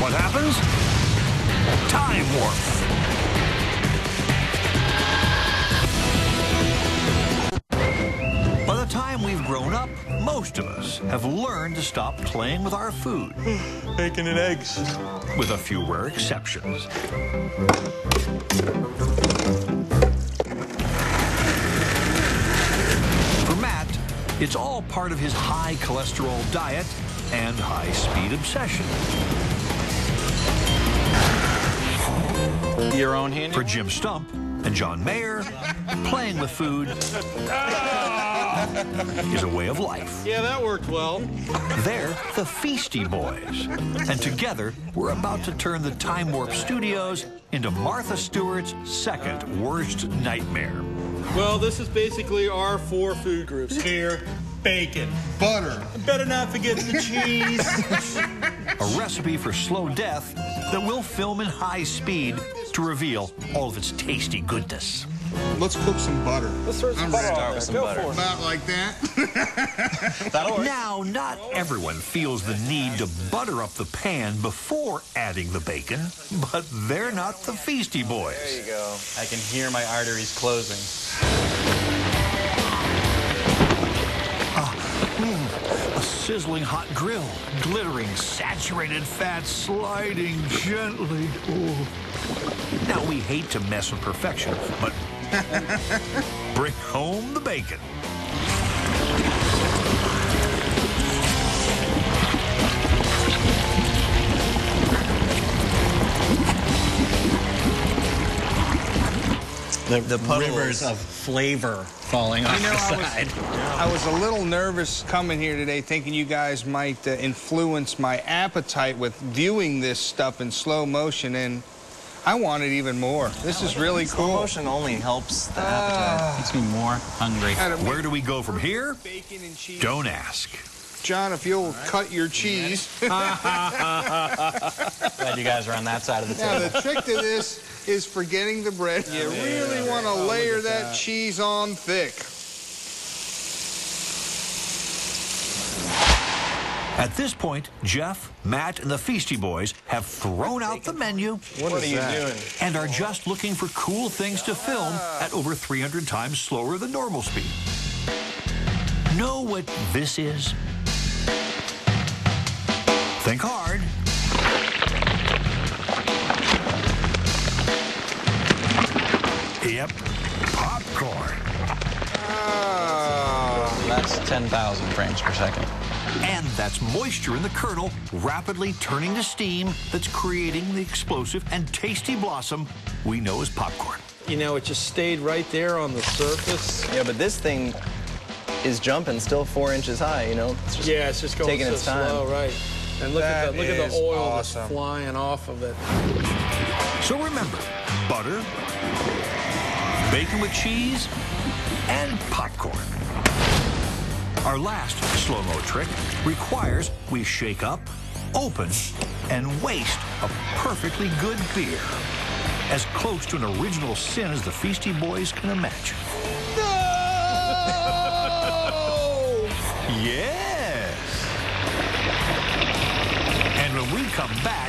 What happens? Time warp. By the time we've grown up, most of us have learned to stop playing with our food. Bacon and eggs. With a few rare exceptions. For Matt, it's all part of his high cholesterol diet and high-speed obsession. Your own hand? For Jim Stump and John Mayer, playing with food is a way of life. Yeah, that worked well. They're the Feasty Boys. And together, we're about to turn the Time Warp Studios into Martha Stewart's second worst nightmare. Well, this is basically our 4 food groups here. Bacon. Butter. Better not forget the cheese. A recipe for slow death that we'll film in high speed to reveal all of its tasty goodness. Let's cook some butter. Let's throw some butter on there. Go for it. About like that. That'll work. Now, not everyone feels the need to butter up the pan before adding the bacon, but they're not the Feasty Boys. There you go. I can hear my arteries closing. A sizzling hot grill, glittering saturated fat sliding gently. Ooh. Now, we hate to mess with perfection, but bring home the bacon. The rivers of flavor falling off the side. I was a little nervous coming here today thinking you guys might influence my appetite with viewing this stuff in slow motion, and I want it even more. This is really cool. Slow motion only helps the appetite. Makes me more hungry. Where do we go from here? Bacon and cheese. Don't ask. John, if you'll cut your cheese. Glad you guys are on that side of the Now, table. the trick to this is for getting the bread. You really want to layer that cheese on thick. At this point, Jeff, Matt, and the Feasty Boys have thrown out the menu What are you doing? and are just looking for cool things to film at over 300 times slower than normal speed. Know what this is? Think hard. Yep, popcorn. That's 10,000 frames per second. And that's moisture in the kernel rapidly turning to steam that's creating the explosive and tasty blossom we know as popcorn. You know, it just stayed right there on the surface. Yeah, but this thing is jumping still 4 inches high, you know? It's just Yeah, it's just going taking so its time. slow, right? And look at That the is oil awesome. that's flying off of it. So remember, butter, bacon with cheese, and popcorn. Our last slow-mo trick requires we shake up, open, and waste a perfectly good beer. As close to an original sin as the Feasty Boys can imagine. No! Yes! And when we come back,